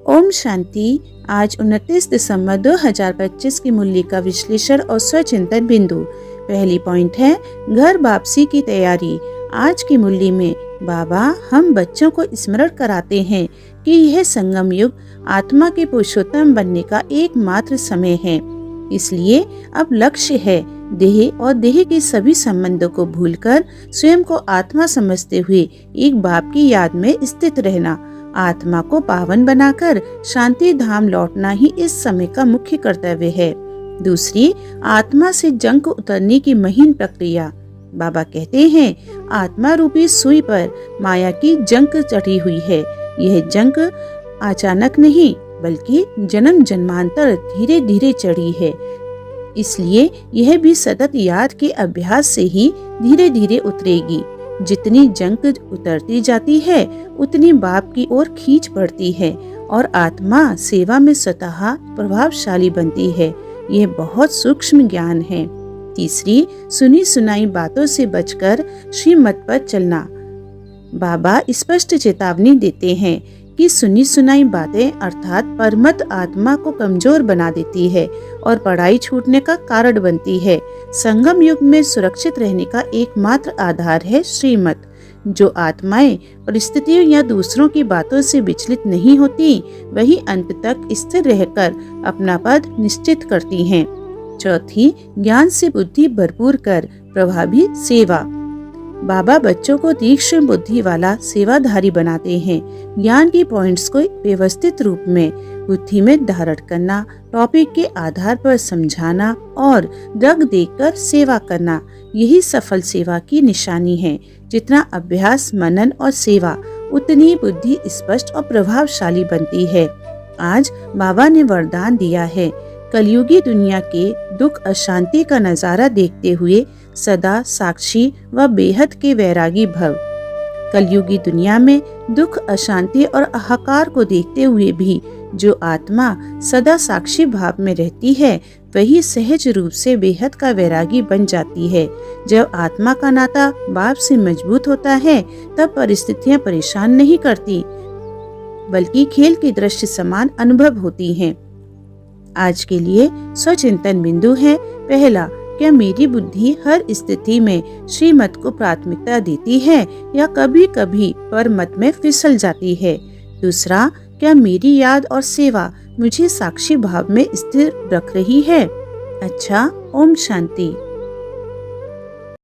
ओम शांति। आज 29 दिसंबर 2025 की मुरली का विश्लेषण और स्वचिंतन बिंदु। पहली पॉइंट है घर वापसी की तैयारी। आज की मुरली में बाबा हम बच्चों को स्मरण कराते हैं कि यह संगम युग आत्मा के पुरुषोत्तम बनने का एकमात्र समय है। इसलिए अब लक्ष्य है देह और देह के सभी संबंधों को भूलकर स्वयं को आत्मा समझते हुए एक बाप की याद में स्थित रहना। आत्मा को पावन बनाकर शांति धाम लौटना ही इस समय का मुख्य कर्तव्य है। दूसरी, आत्मा से जंक उतरने की महीन प्रक्रिया। बाबा कहते हैं आत्मा रूपी सुई पर माया की जंक चढ़ी हुई है। यह जंक अचानक नहीं बल्कि जन्म जन्मांतर धीरे धीरे चढ़ी है। इसलिए यह भी सतत याद के अभ्यास से ही धीरे धीरे उतरेगी। जितनी जंक उतरती जाती है उतनी बाप की ओर खींच पड़ती है और आत्मा सेवा में स्वतः प्रभावशाली बनती है। यह बहुत सूक्ष्म ज्ञान है। तीसरी, सुनी सुनाई बातों से बचकर श्रीमत पर चलना। बाबा स्पष्ट चेतावनी देते हैं कि सुनी सुनाई बातें अर्थात परमत आत्मा को कमजोर बना देती है और पढ़ाई छूटने का कारण बनती है। संगम युग में सुरक्षित रहने का एकमात्र आधार है श्रीमत। जो आत्माएं परिस्थितियों या दूसरों की बातों से विचलित नहीं होती, वही अंत तक स्थिर रहकर अपना पद निश्चित करती हैं। चौथी, ज्ञान से बुद्धि भरपूर कर प्रभावी सेवा। बाबा बच्चों को तीक्ष्ण बुद्धि वाला सेवाधारी बनाते हैं। ज्ञान की पॉइंट्स को व्यवस्थित रूप में बुद्धि में धारण करना, टॉपिक के आधार पर समझाना और रग देकर सेवा करना, यही सफल सेवा की निशानी है। जितना अभ्यास, मनन और सेवा, उतनी बुद्धि स्पष्ट और प्रभावशाली बनती है। आज बाबा ने वरदान दिया है कलयुगी दुनिया के दुख अशांति का नजारा देखते हुए सदा साक्षी व बेहद के वैरागी भव। कलयुगी दुनिया में दुख अशांति और हाहाकार को देखते हुए भी जो आत्मा सदा साक्षी भाव में रहती है वही सहज रूप से बेहद का वैरागी बन जाती है। जब आत्मा का नाता बाप से मजबूत होता है तब परिस्थितियां परेशान नहीं करती बल्कि खेल के दृश्य समान अनुभव होती हैं। आज के लिए स्वचिंतन बिंदु है। पहला, क्या मेरी बुद्धि हर स्थिति में श्रीमत को प्राथमिकता देती है या कभी कभी परमत में फिसल जाती है। दूसरा, क्या मेरी याद और सेवा मुझे साक्षी भाव में स्थिर रख रही है। अच्छा, ओम शांति।